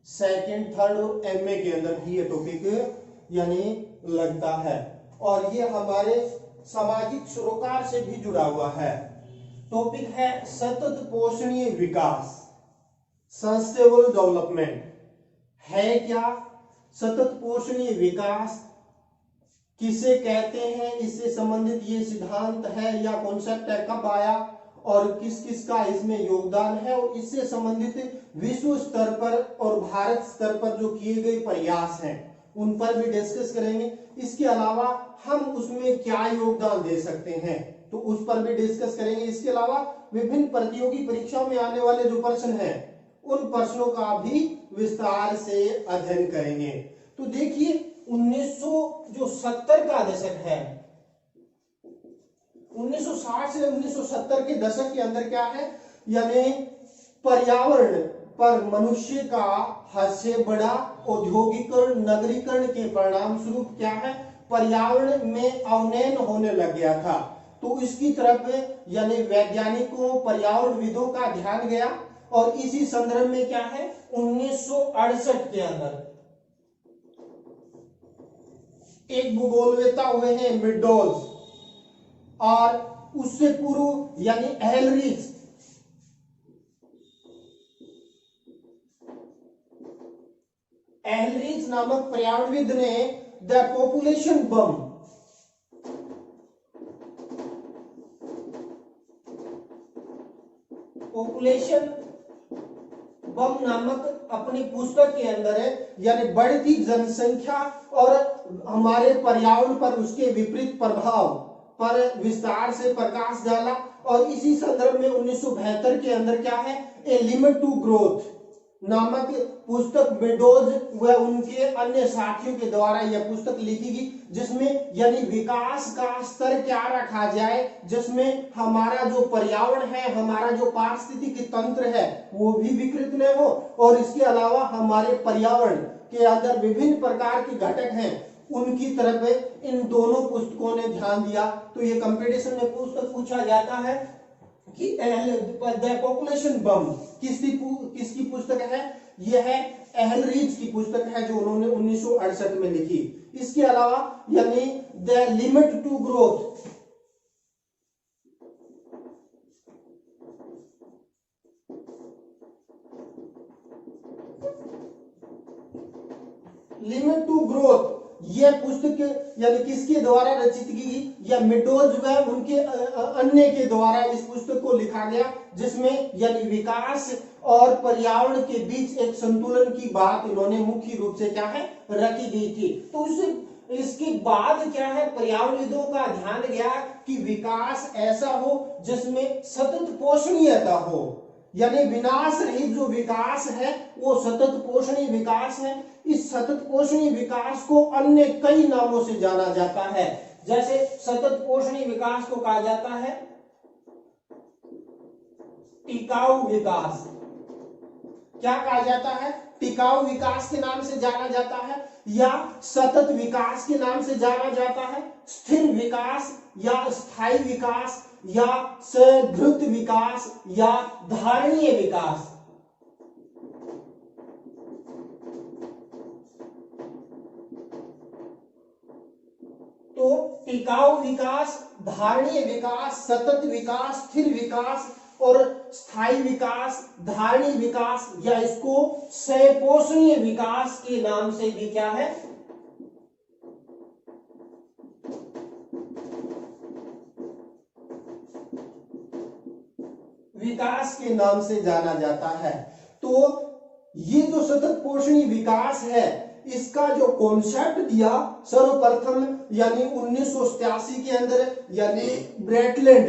Second, third और MA के अंदर भी ये टॉपिक यानी लगता है, और ये हमारे सामाजिक सरोकार से भी जुड़ा हुआ है। टॉपिक है सतत पोषणीय विकास, सस्टेनेबल डेवलपमेंट। है क्या सतत पोषणीय विकास, किसे कहते हैं, इससे संबंधित ये सिद्धांत है या कॉन्सेप्ट है, कब आया और किस किस का इसमें योगदान है, और इससे संबंधित विश्व स्तर पर और भारत स्तर पर जो किए गए प्रयास हैं उन पर भी डिस्कस करेंगे। इसके अलावा हम उसमें क्या योगदान दे सकते हैं तो उस पर भी डिस्कस करेंगे। इसके अलावा विभिन्न प्रतियोगी परीक्षाओं में आने वाले जो प्रश्न हैं उन प्रश्नों का भी विस्तार से अध्ययन करेंगे। तो देखिए 1970 का दशक है, 1960 से 1970 के दशक के अंदर क्या है, यानी पर्यावरण पर मनुष्य का हद से बड़ा औद्योगिकरण, नगरीकरण के परिणाम स्वरूप क्या है, पर्यावरण में अवनयन होने लग गया था। तो इसकी तरफ यानी वैज्ञानिकों, पर्यावरणविदों का ध्यान गया, और इसी संदर्भ में क्या है 1968 के अंदर एक भूगोलवेत्ता हुए हैं मेडोज, और उससे पूर्व यानी एहलरीच नामक पर्यावरणविद ने द पॉपुलेशन बम नामक अपनी पुस्तक के अंदर है, यानी बढ़ती जनसंख्या और हमारे पर्यावरण पर उसके विपरीत प्रभाव पर विस्तार से प्रकाश डाला। और इसी संदर्भ में 1972 के अंदर क्या है, ए लिमिट टू ग्रोथ नामक पुस्तक मेडोज व उनके अन्य साथियों के द्वारा यह पुस्तक लिखी गई, जिसमें यानी विकास का स्तर क्या रखा जाए, जिसमें हमारा जो पर्यावरण है, हमारा जो पारिस्थितिकी तंत्र है वो भी विकृत न हो, और इसके अलावा हमारे पर्यावरण के अंदर विभिन्न प्रकार के घटक हैं उनकी तरफ इन दोनों पुस्तकों ने ध्यान दिया। तो ये कंपटीशन में पुस्तक पूछा जाता है कि द पॉपुलेशन बम किसकी पुस्तक है, यह है एहलरीच की पुस्तक है जो उन्होंने 1968 में लिखी। इसके अलावा यानी द लिमिट टू ग्रोथ यह पुस्तक यानी किसके द्वारा रचित की गई, या मेडोज व उनके अन्य के द्वारा इस पुस्तक को लिखा गया, जिसमें यानी विकास और पर्यावरण के बीच एक संतुलन की बात इन्होंने मुख्य रूप से क्या है रखी गई थी। तो इसके बाद क्या है, पर्यावरणविदों का ध्यान गया कि विकास ऐसा हो जिसमें सतत पोषणीयता हो, यानी विनाश रहित जो विकास है वो सतत पोषणीय विकास है। इस सतत पोषणीय विकास को अन्य कई नामों से जाना जाता है, जैसे सतत पोषणीय विकास को कहा जाता है टिकाऊ विकास। क्या कहा जाता है, टिकाऊ विकास के नाम से जाना जाता है, या सतत विकास के नाम से जाना जाता है, स्थिर विकास या स्थायी विकास, या सद्रुत विकास, या धारणीय विकास। तो टिकाऊ विकास, धारणीय विकास, सतत विकास, स्थिर विकास और स्थायी विकास, धारणीय विकास, या इसको सपोषणीय विकास के नाम से भी क्या है विकास के नाम से जाना जाता है। तो ये जो सतत पोषणीय विकास है इसका जो कॉन्सेप्ट दिया सर्वप्रथम यानी 1987 के अंदर यानी ब्रेटलैंड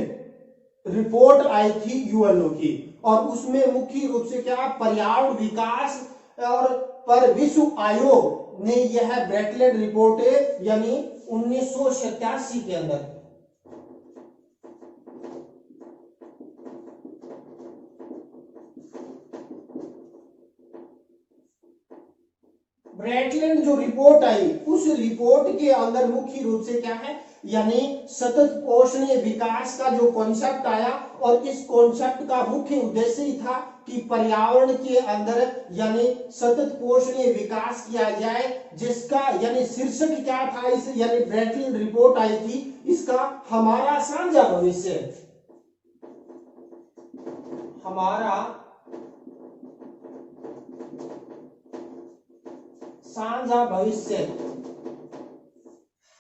रिपोर्ट आई थी यूएनओ की, और उसमें मुख्य रूप से क्या पर्यावरण विकास और पर विश्व आयोग ने यह ब्रेटलैंड रिपोर्ट यानी 1987 के अंदर ब्रेटलैंड जो रिपोर्ट आई उस रिपोर्ट के अंदर मुख्य रूप से क्या है यानी सतत पोषणीय विकास का जो कॉन्सेप्ट आया, और इस कॉन्सेप्ट का मुख्य उद्देश्य ही था कि पर्यावरण के अंदर यानी सतत पोषणीय विकास किया जाए, जिसका यानी शीर्षक क्या था इस यानी ब्रैटलिन रिपोर्ट आई थी, इसका हमारा साझा भविष्य, हमारा साझा भविष्य,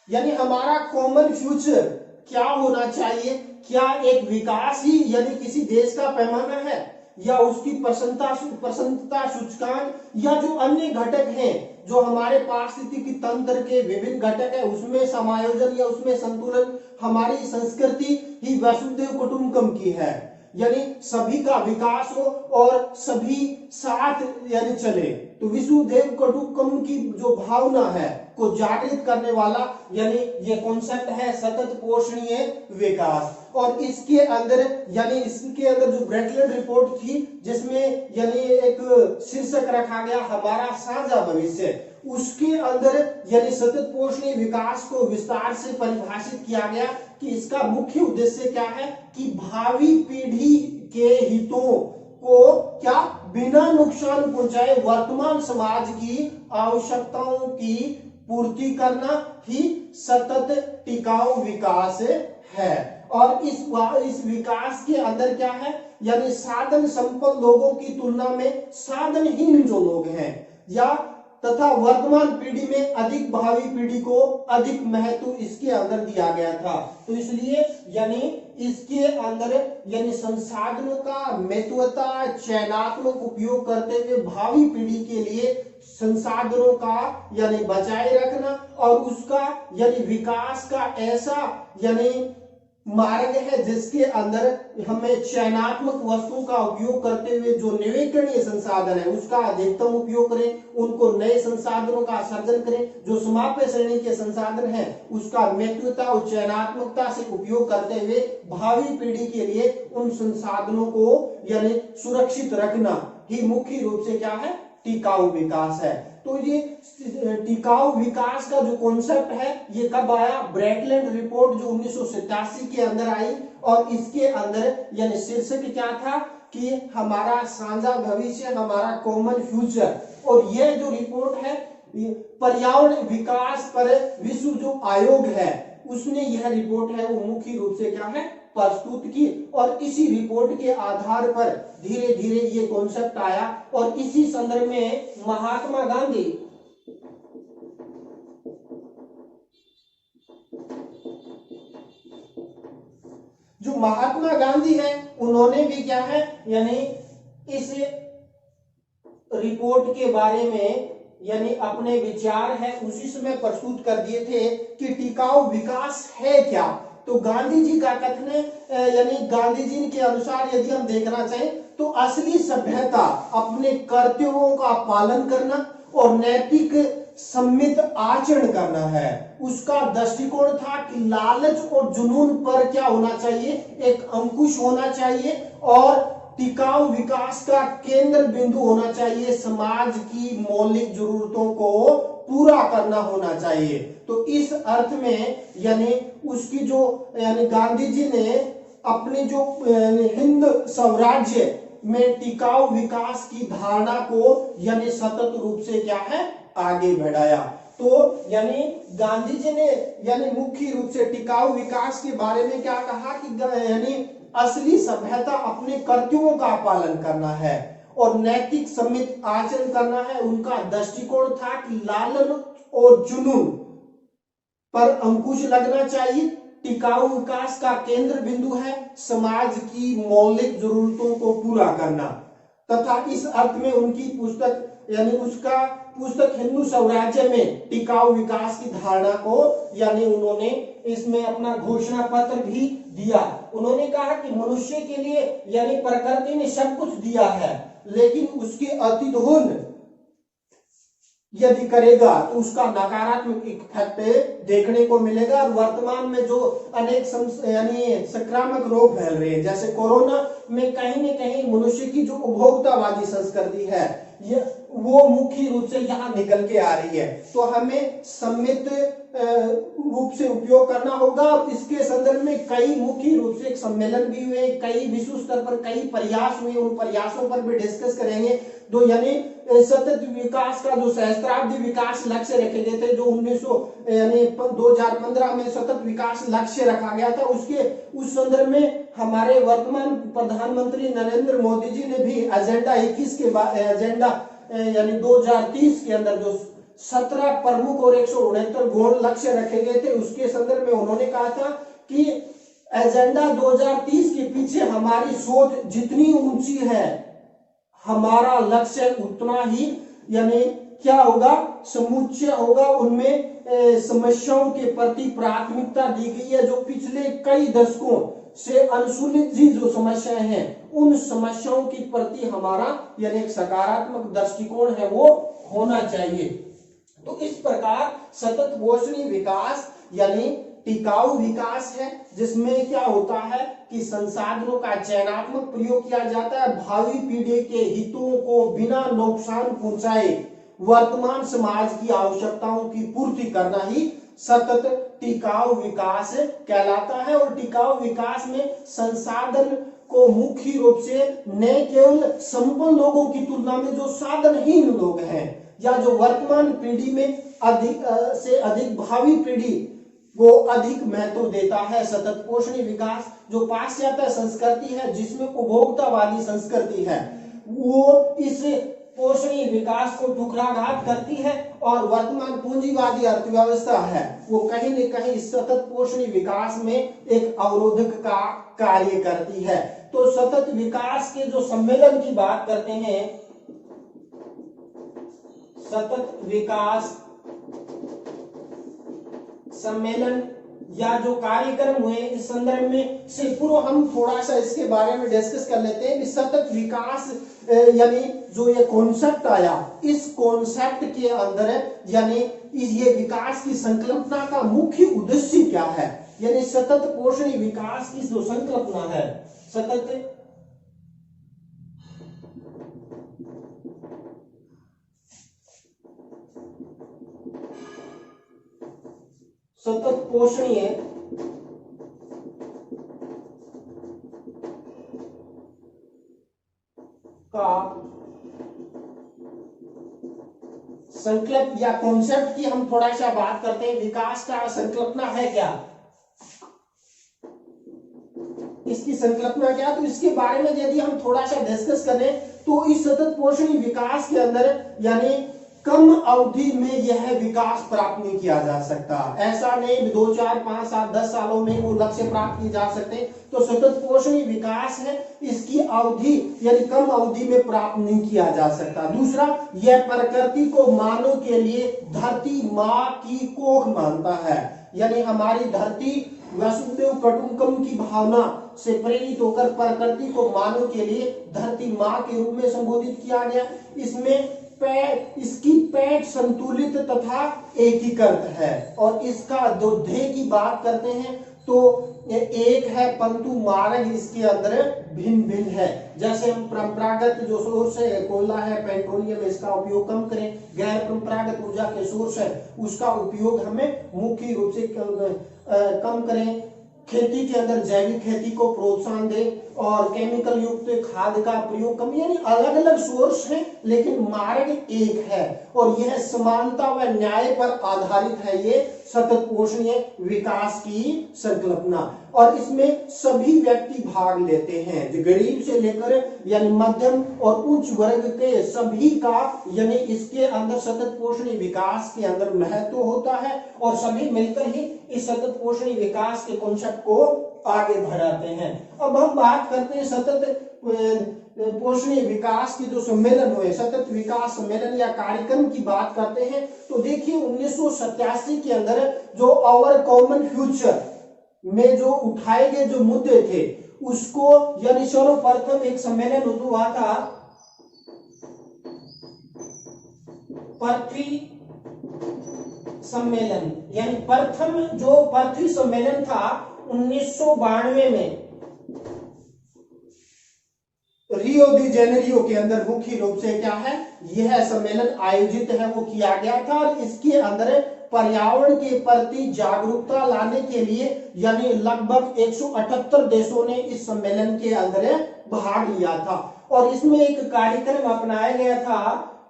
यानी हमारा कॉमन फ्यूचर क्या होना चाहिए। क्या एक विकास ही यानी किसी देश का पैमाना है, या उसकी प्रसन्नता सूचकांक, या जो अन्य घटक हैं, जो हमारे पारिस्थितिकी तंत्र के विभिन्न घटक है, उसमें समायोजन या उसमें संतुलन हमारी संस्कृति ही वसुधैव कुटुंबकम की है, यानी सभी का विकास हो और सभी साथ यानी चले। तो वसुधैव कुटुंबकम की जो भावना है को जागृत करने वाला यानी ये कॉन्सेप्ट है सतत पोषणीय विकास। और इसके अंदर यानी इसके अंदर जो ब्रैटलिन रिपोर्ट थी, जिसमें यानी एक शीर्षक रखा गया हमारा साझा भविष्य, उसके अंदर यानी सतत पोषणीय विकास को विस्तार से परिभाषित किया गया कि इसका मुख्य उद्देश्य क्या है कि भावी पीढ़ी के हितों को क्या बिना नुकसान पहुंचाए वर्तमान समाज की आवश्यकताओं की पूर्ति करना ही सतत टिकाऊ विकास है। और इस विकास के अंदर क्या है, यानी साधन संपन्न लोगों की तुलना में साधनहीन जो लोग हैं, या तथा वर्तमान पीढ़ी में अधिक भावी पीढ़ी को अधिक महत्व इसके अंदर दिया गया था। तो इसलिए यानी इसके अंदर यानी संसाधनों का महत्वता चयनात्मक उपयोग करते हुए भावी पीढ़ी के लिए संसाधनों का यानी बचाए रखना और उसका यानी विकास का ऐसा यानी मार्ग है जिसके अंदर हमें चयनात्मक वस्तुओं का उपयोग करते हुए जो नवीकरणीय संसाधन है उसका अधिकतम उपयोग करें, उनको नए संसाधनों का सर्जन करें, जो समाप्य श्रेणी के संसाधन है उसका महत्वता और चयनात्मकता से उपयोग करते हुए भावी पीढ़ी के लिए उन संसाधनों को यानी सुरक्षित रखना ही मुख्य रूप से क्या है, टिकाऊ विकास है। तो ये टिकाऊ विकास का जो कॉन्सेप्ट है ये कब आया, ब्रैटलिन रिपोर्ट जो 1987 के अंदर आई, और इसके अंदर यानी शीर्षक क्या था कि हमारा साझा भविष्य, हमारा कॉमन फ्यूचर। और ये जो रिपोर्ट है पर्यावरण विकास पर विश्व जो आयोग है उसने यह रिपोर्ट है वो मुख्य रूप से क्या है प्रस्तुत की, और इसी रिपोर्ट के आधार पर धीरे धीरे ये कॉन्सेप्ट आया। और इसी संदर्भ में महात्मा गांधी जो महात्मा गांधी है उन्होंने भी क्या है यानी इस रिपोर्ट के बारे में यानी अपने विचार है उसी समय प्रस्तुत कर दिए थे कि टिकाऊ विकास है क्या। तो गांधी जी का कथन यानी गांधी जी के अनुसार यदि हम देखना चाहें तो असली सभ्यता अपने कर्तव्यों का पालन करना और नैतिक सम्मित आचरण करना है। उसका दृष्टिकोण था कि लालच और जुनून पर क्या होना चाहिए, एक अंकुश होना चाहिए, और टिकाऊ विकास का केंद्र बिंदु होना चाहिए समाज की मौलिक जरूरतों को पूरा करना होना चाहिए। तो इस अर्थ में यानी उसकी जो यानी गांधी जी ने अपने जो हिंद स्वराज्य में टिकाऊ विकास की धारणा को यानी सतत रूप से क्या है आगे बढ़ाया। तो यानी गांधी जी ने यानी मुख्य रूप से टिकाऊ विकास के बारे में क्या कहा कि यानी असली सभ्यता अपने कर्तव्यों का पालन करना है और नैतिक सम्मित आचरण करना है। उनका दृष्टिकोण था कि लालन और जुनून पर अंकुश लगना चाहिए। टिकाऊ विकास का केंद्र बिंदु है समाज की मौलिक जरूरतों को पूरा करना, तथा इस अर्थ में उनकी पुस्तक यानी उसका पुस्तक हिंदू स्वराज्य में टिकाऊ विकास की धारणा को यानी उन्होंने इसमें अपना घोषणा पत्र भी दिया। उन्होंने कहा कि मनुष्य के लिए यानी प्रकृति ने सब कुछ दिया है, लेकिन उसके अतिदोहन यदि करेगा तो उसका नकारात्मक इफेक्ट देखने को मिलेगा। और वर्तमान में जो अनेक यानी संक्रामक रोग फैल रहे हैं जैसे कोरोना में कहीं न कहीं मनुष्य की जो उपभोक्तावादी संस्कृति है ये वो मुख्य रूप से यहाँ निकल के आ रही है। तो हमें सम्मिलित रूप से उपयोग करना होगा। और इसके संदर्भ में कई मुख्य रूप से सम्मेलन भी हुए, कई विश्व स्तर पर कई प्रयास हुए, उन प्रयासों पर भी डिस्कस करेंगे। तो यानी सतत विकास का जो सहस्त्राब्दी विकास लक्ष्य रखे गए थे, जो 2015 में सतत विकास लक्ष्य रखा गया था, उसके उस संदर्भ में हमारे वर्तमान प्रधानमंत्री नरेंद्र मोदी जी ने भी एजेंडा 21 के बाद एजेंडा यानी 2030 के अंदर जो 17 प्रमुख और 169 गौण लक्ष्य रखे गए थे, उसके संदर्भ में उन्होंने कहा था कि एजेंडा 2030 के पीछे हमारी सोच जितनी ऊंची है, हमारा लक्ष्य उतना ही यानी क्या होगा, समुच्चय होगा। उनमें समस्याओं के प्रति प्राथमिकता दी गई है, जो पिछले कई दशकों से अनसुलझी जो समस्याएं हैं, उन समस्याओं के प्रति हमारा यानी एक सकारात्मक दृष्टिकोण है वो होना चाहिए। तो इस प्रकार सतत पोषणीय विकास यानी टिकाऊ विकास है, जिसमें क्या होता है कि संसाधनों का चयनात्मक प्रयोग किया जाता है, भावी पीढ़ी के हितों को बिना नुकसान पहुंचाए वर्तमान समाज की आवश्यकताओं की पूर्ति करना ही सतत टिकाऊ विकास कहलाता है। और टिकाऊ विकास में संसाधन को मुख्य रूप से न केवल संपन्न लोगों की तुलना में जो साधनहीन लोग हैं या जो वर्तमान पीढ़ी में अधिक से अधिक भावी पीढ़ी वो अधिक महत्व देता है। सतत पोषणीय विकास जो पाश्चात्य संस्कृति है, जिसमें उपभोक्तावादी संस्कृति है, वो इस पोषणीय विकास को ठुकराघात करती है, और वर्तमान पूंजीवादी अर्थव्यवस्था है वो कहीं न कहीं इस सतत पोषणीय विकास में एक अवरोधक का कार्य करती है। तो सतत विकास के जो सम्मेलन की बात करते हैं, सतत विकास सम्मेलन या जो कार्यक्रम हुए, इस संदर्भ में से पूर्व हम थोड़ा सा इसके बारे में डिस्कस कर लेते हैं कि सतत विकास यानी जो ये कॉन्सेप्ट आया, इस कॉन्सेप्ट के अंदर यानी ये विकास की संकल्पना का मुख्य उद्देश्य क्या है, यानी सतत पोषणीय विकास की जो संकल्पना है, सतत पोषणीय का संकल्प या कॉन्सेप्ट की हम थोड़ा सा बात करते हैं। विकास का संकल्पना है क्या, इसकी संकल्पना क्या, तो इसके बारे में यदि हम थोड़ा सा डिस्कस करें तो इस सतत पोषणीय विकास के अंदर यानी कम अवधि में यह विकास प्राप्त नहीं किया जा सकता। ऐसा नहीं 2, 4, 5, 7, 10 सालों में वो लक्ष्य प्राप्त किए जा सकते। तो सतत पोषणीय विकास है, इसकी अवधि यानी कम अवधि में प्राप्त नहीं किया जा सकता। दूसरा, यह प्रकृति को मानव के लिए धरती माँ की कोख मानता है, यानी हमारी धरती वसुदेव कुटुंबकम की भावना से प्रेरित होकर प्रकृति को मानव के लिए धरती माँ के रूप में संबोधित किया गया। इसमें इसकी पैठ संतुलित तथा एकीकृत है, और इसका जो ध्येय की बात करते हैं तो एक है, परंतु मार्ग इसके अंदर भिन्न भिन्न है। जैसे हम परंपरागत जो सोर्स है, कोयला है, पेट्रोलियम, इसका उपयोग कम करें, गैर परंपरागत ऊर्जा के सोर्स है उसका उपयोग हमें मुख्य रूप से कम करें। खेती के अंदर जैविक खेती को प्रोत्साहन दें, और केमिकल युक्त खाद का प्रयोग कम, यानी अलग अलग सोर्स हैं लेकिन मार्ग एक है, और यह समानता व न्याय पर आधारित है ये सतत पोषणीय विकास की संकल्पना। और इसमें सभी व्यक्ति भाग लेते हैं, जो गरीब से लेकर यानी मध्यम और उच्च वर्ग के सभी का यानी इसके अंदर सतत पोषणीय विकास के अंदर महत्व होता है, और सभी मिलकर ही इस सतत पोषणीय विकास के कॉन्सेप्ट को आगे बढ़ाते हैं। अब हम बात करते हैं सतत पोषणीय विकास के जो सम्मेलन हुए, सतत विकास सम्मेलन या कार्यक्रम की बात करते हैं। तो देखिए 1987 के अंदर जो आवर कॉमन फ्यूचर में जो उठाए गए जो मुद्दे थे उसको यानी सर्वप्रथम एक सम्मेलन हुआ था पृथ्वी सम्मेलन, यानी प्रथम जो पृथ्वी सम्मेलन था 1992 में रियो दी जेनेरियो के अंदर मुख्य रूप से क्या है, यह सम्मेलन आयोजित है वो किया गया था और इसके अंदर पर्यावरण के प्रति जागरूकता लाने के लिए यानी लगभग 178 देशों ने इस सम्मेलन के अंदर भाग लिया था। और इसमें एक कार्यक्रम अपनाया गया था,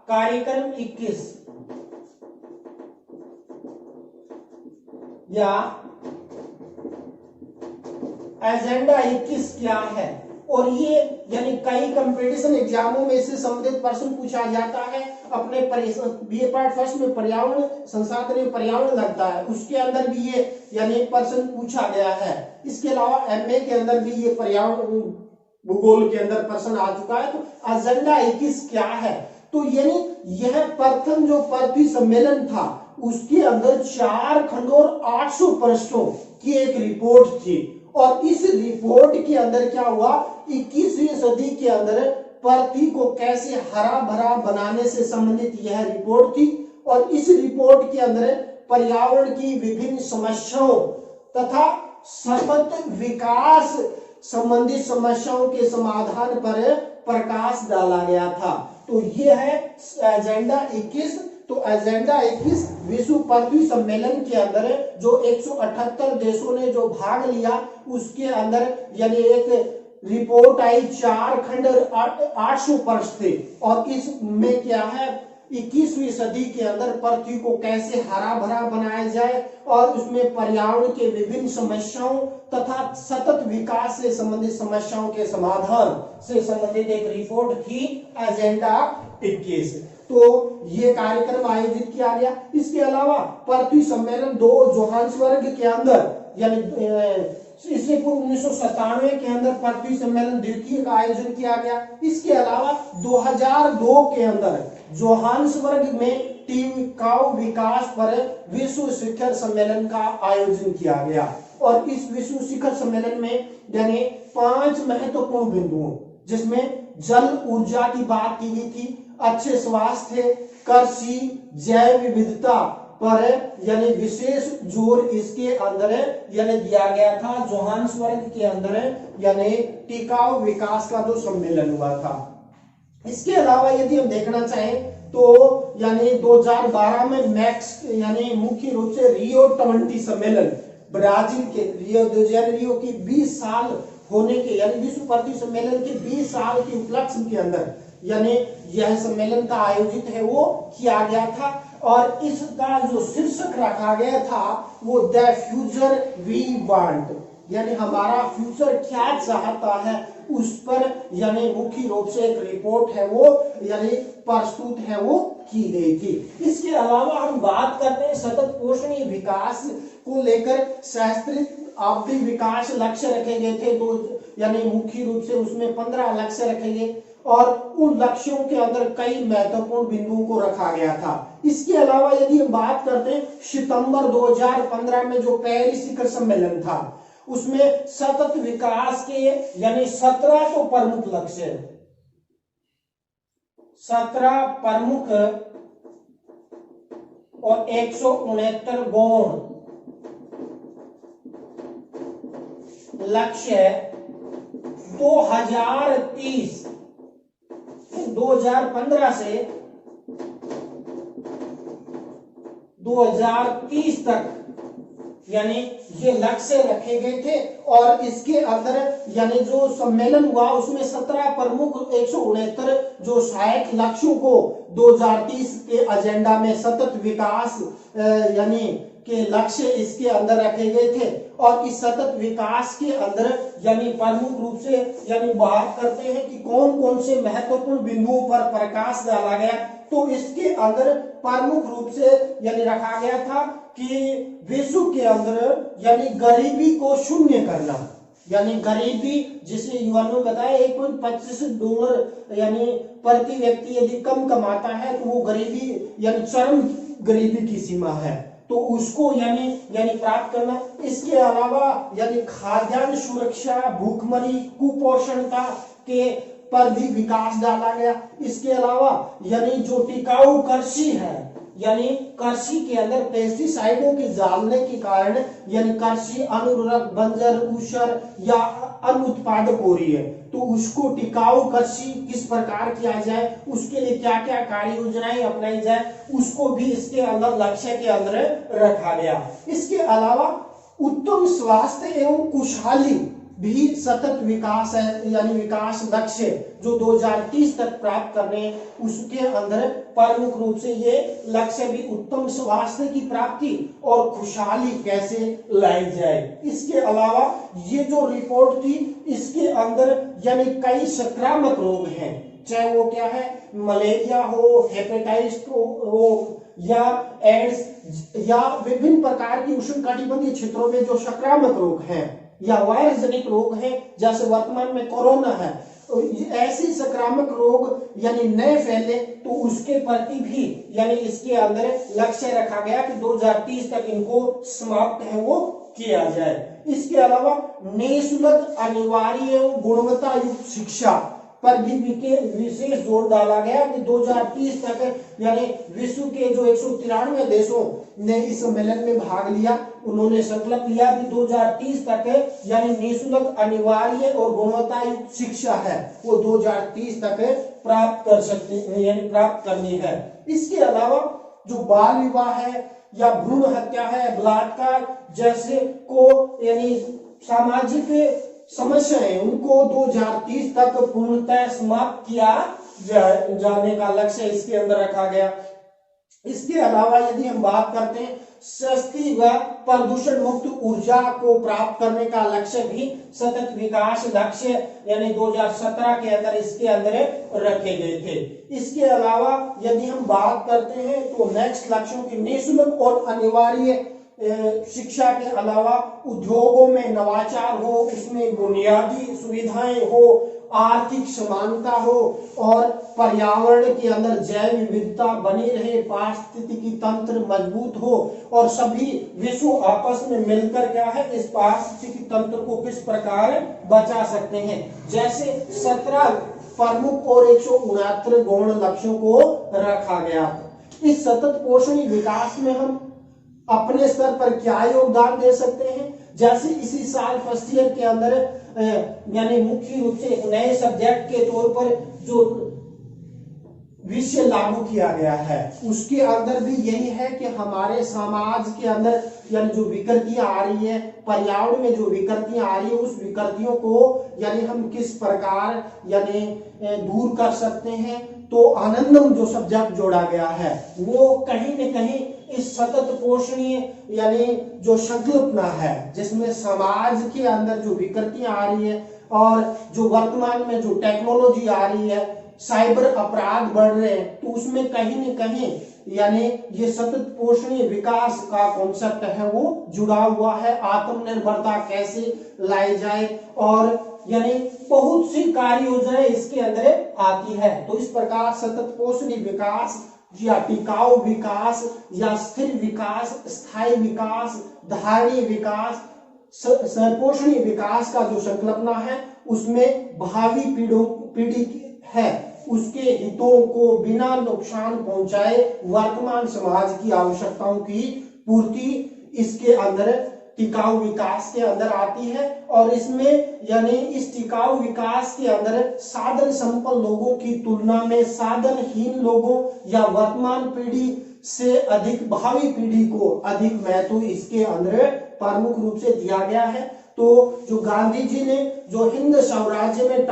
कार्यक्रम 21 या एजेंडा 21 क्या है। और ये यानी कई कंपटीशन एग्जामों में इससे संबंधित प्रश्न पूछा जाता है। अपने बीए पार्ट फर्स्ट में पर्यावरण संसाधन में पर्यावरण लगता है, उसके अंदर भी ये यानी प्रश्न पूछा गया है। इसके अलावा एमए के अंदर भी ये पर्यावरण भूगोल के अंदर प्रश्न आ चुका है। तो एजेंडा 21 क्या है, तो यानी यह प्रथम जो पृथ्वी सम्मेलन था उसके अंदर 4 खंडों और 800 पृष्ठों की एक रिपोर्ट थी। और इस रिपोर्ट के अंदर क्या हुआ, 21वीं सदी के अंदर पृथ्वी को कैसे हरा भरा बनाने से संबंधित यह रिपोर्ट थी। और इस रिपोर्ट के अंदर पर्यावरण की विभिन्न समस्याओं तथा सतत विकास संबंधित समस्याओं के समाधान पर प्रकाश डाला गया था। तो यह है एजेंडा 21। तो एजेंडा 21 विश्व पृथ्वी सम्मेलन के अंदर जो 178 देशों ने जो भाग लिया उसके अंदर यानी एक रिपोर्ट आई, 4 खंड 800 पृष्ठ थे। और इसमें क्या है, 21वीं सदी के अंदर पृथ्वी को कैसे हरा भरा बनाया जाए और उसमें पर्यावरण के विभिन्न समस्याओं तथा सतत विकास से संबंधित समस्याओं के समाधान से संबंधित एक रिपोर्ट थी, एजेंडा 21। तो ये कार्यक्रम आयोजित किया गया। इसके अलावा पृथ्वी सम्मेलन 2 जोहान्सबर्ग के अंदर यानी इससे पूर्व 1997 के अंदर पृथ्वी सम्मेलन द्वितीय का आयोजन किया गया। इसके अलावा 2002 के अंदर जोहान्सबर्ग में टिकाऊ विकास पर विश्व शिखर सम्मेलन का आयोजन किया गया। और इस विश्व शिखर सम्मेलन में यानी 5 महत्वपूर्ण बिंदुओं जिसमें जल ऊर्जा की बात की गई थी, अच्छे स्वास्थ्य, कृषि, जैव विविधता पर यानी विशेष जोर इसके अंदर यानी दिया गया था। जोहान्सबर्ग के अंदर यानी टिकाऊ विकास का जो सम्मेलन हुआ था। इसके अलावा यदि हम देखना चाहें तो यानी 2012 में मैक्स यानी मुख्य रूप से रियो 20 सम्मेलन ब्राजील के रियो डी जेनेरियो की 20 साल होने के यानी विश्व पृथ्वी सम्मेलन के 20 साल के उपलक्ष्य के अंदर यानी यह सम्मेलन का आयोजित है वो किया गया था। और इसका जो शीर्षक रखा गया था वो द फ्यूचर वी वांट, यानी हमारा फ्यूचर क्या चाहता है उस पर यानी मुख्य रूप से एक रिपोर्ट है वो यानी प्रस्तुत है वो की गई थी। इसके अलावा हम बात करते हैं सतत पोषणीय विकास को लेकर शास्त्रीय आवधिक विकास लक्ष्य रखे गए थे। तो यानी मुख्य रूप से उसमें 15 लक्ष्य रखे गए और उन लक्ष्यों के अंदर कई महत्वपूर्ण बिंदुओं को रखा गया था। इसके अलावा यदि हम बात करते हैं सितंबर 2015 में जो पेरिस शिखर सम्मेलन था उसमें सतत विकास के यानी 17 तो प्रमुख लक्ष्य, 17 प्रमुख और 169 गौण लक्ष्य 2015 से 2030 तक यानी ये लक्ष्य रखे गए थे। और इसके अंदर यानी जो सम्मेलन हुआ उसमें 17 प्रमुख 169 जो सहायक लक्ष्यों को 2030 के एजेंडा में सतत विकास यानी के लक्ष्य इसके अंदर रखे गए थे। और इस सतत विकास के अंदर यानी प्रमुख रूप से यानी बात करते हैं कि कौन कौन से महत्वपूर्ण बिंदुओं पर प्रकाश डाला गया। तो इसके अंदर प्रमुख रूप से यानी रखा गया था कि विश्व के अंदर यानी गरीबी को शून्य करना, यानी गरीबी जिसे यूएनओ बताया $1.25 यानी प्रति व्यक्ति यदि कम कमाता है तो वो गरीबी यानी चरम गरीबी की सीमा है, तो उसको यानी प्राप्त करना। इसके अलावा यानी खाद्यान्न सुरक्षा, भूखमरी, कुपोषणता के पर भी विकास डाला गया। इसके अलावा यानी जो टिकाऊ कृषि है यानी कृषि के अंदर पेस्टिसाइडों के डालने के कारण यानी कृषि अनुर्वरक, बंजर, ऊसर या अनुत्पादक हो रही है, तो उसको टिकाऊ कृषि किस प्रकार किया जाए, उसके लिए क्या क्या कार्य योजनाएं अपनाई जाए, उसको भी इसके अंदर लक्ष्य के अंदर रखा गया। इसके अलावा उत्तम स्वास्थ्य एवं खुशहाली भी सतत विकास है, यानी विकास लक्ष्य जो 2030 तक प्राप्त करने, उसके अंदर प्रमुख रूप से ये लक्ष्य भी उत्तम स्वास्थ्य की प्राप्ति और खुशहाली कैसे लाई जाए। इसके अलावा ये जो रिपोर्ट थी इसके अंदर यानी कई संक्रामक रोग हैं, चाहे वो क्या है, मलेरिया हो, हेपेटाइटिस हो या एड्स या विभिन्न प्रकार की उष्णकटिबंधीय क्षेत्रों में जो संक्रामक रोग हैं या वायरस जनित रोग हैं, जैसे वर्तमान में कोरोना है, तो ऐसे संक्रामक रोग यानी नए फैले तो उसके प्रति भी यानी इसके अंदर लक्ष्य रखा गया कि 2030 तक इनको समाप्त है वो किया जाए। इसके अलावा निःशुल्क अनिवार्य एवं गुणवत्ता युक्त शिक्षा पर भी विशेष जोर डाला गया कि 2030 तक यानी विश्व के जो 193 देशों ने इस सम्मेलन में भाग लिया, उन्होंने संकल्प लिया कि 2030 तक यानी निःशुल्क अनिवार्य और गुणवत्ता युक्त शिक्षा है वो 2030 तक प्राप्त कर सकते हैं, यानी प्राप्त करनी है। इसके अलावा जो बाल विवाह है या भ्रूण हत्या है, बलात्कार जैसे को यानी सामाजिक समस्याएं उनको 2030 तक पूर्णतः समाप्त किया जाने का लक्ष्य इसके अंदर रखा गया। इसके अलावा यदि हम बात करते हैं सस्ती व प्रदूषण मुक्त ऊर्जा को प्राप्त करने का लक्ष्य भी सतत विकास लक्ष्य यानी 2017 के अंदर इसके अंदर रखे गए थे। इसके अलावा यदि हम बात करते हैं तो नेक्स्ट लक्ष्यों की निःशुल्क और अनिवार्य शिक्षा के अलावा उद्योगों में नवाचार हो, उसमें बुनियादी सुविधाएं हो, आर्थिक समानता हो और पर्यावरण के अंदर जैव विविधता बनी रहे, पारिस्थितिकी तंत्र मजबूत हो और सभी विश्व आपस में मिलकर क्या है इस पारिस्थितिकी तंत्र को किस प्रकार बचा सकते हैं। जैसे 17 प्रमुख और 169 गौण लक्ष्यों को रखा गया। इस सतत पोषणीय विकास में हम अपने स्तर पर क्या योगदान दे सकते हैं, जैसे इसी साल फर्स्ट ईयर के अंदर यानी मुख्य रूप से एक नए सब्जेक्ट के तौर पर जो विषय लागू किया गया है उसके अंदर भी यही है कि हमारे समाज के अंदर यानी जो विकृतियां आ रही है, पर्यावरण में जो विकृतियां आ रही है, उस विकृतियों को यानी हम किस प्रकार यानी दूर कर सकते हैं। तो आनंदम जो सब्जेक्ट जोड़ा गया है वो कहीं न कहीं इस सतत पोषणीय यानी जो संकल्पना है जिसमें समाज के अंदर जो विकृतियां आ रही है और जो वर्तमान में जो टेक्नोलॉजी आ रही है, साइबर अपराध बढ़ रहे हैं, तो उसमें कहीं न कहीं यानी ये सतत पोषणीय विकास का कॉन्सेप्ट है वो जुड़ा हुआ है। आत्मनिर्भरता कैसे लाई जाए और यानी बहुत सी कार्य योजनाएं इसके अंदर आती है। तो इस प्रकार सतत पोषणीय विकास या टिकाऊ विकास या स्थिर विकास, स्थायी विकास, धारणीय विकास, सर्वपोषणीय विकास का जो संकल्पना है उसमें भावी पीढ़ी है उसके हितों को बिना नुकसान पहुंचाए वर्तमान समाज की आवश्यकताओं की पूर्ति इसके अंदर टिकाऊ विकास के अंदर आती है। और इसमें यानी इस टिकाऊ विकास के अंदर साधन संपन्न लोगों की तुलना में साधनहीन लोगों या वर्तमान पीढ़ी से अधिक भावी पीढ़ी को अधिक महत्व इसके अंदर प्रमुख रूप से दिया गया है। तो जो गांधी जी ने जो हिंद स्वराज्य में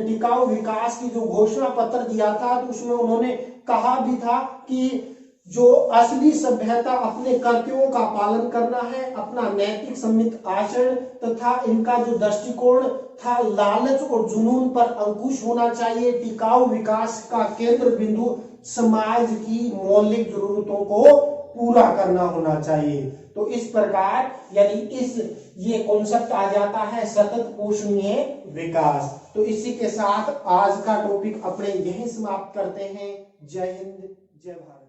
टिकाऊ विकास की जो घोषणा पत्र दिया था, तो उसमें उन्होंने कहा भी था कि जो असली सभ्यता अपने कर्तव्यों का पालन करना है, अपना नैतिक सम्मित आचरण तथा इनका जो दृष्टिकोण था लालच और जुनून पर अंकुश होना चाहिए। टिकाऊ विकास का केंद्र बिंदु समाज की मौलिक जरूरतों को पूरा करना होना चाहिए। तो इस प्रकार यानी ये कॉन्सेप्ट आ जाता है सतत पोषणीय विकास। तो इसी के साथ आज का टॉपिक अपने यहीं समाप्त करते हैं। जय हिंद, जय भारत।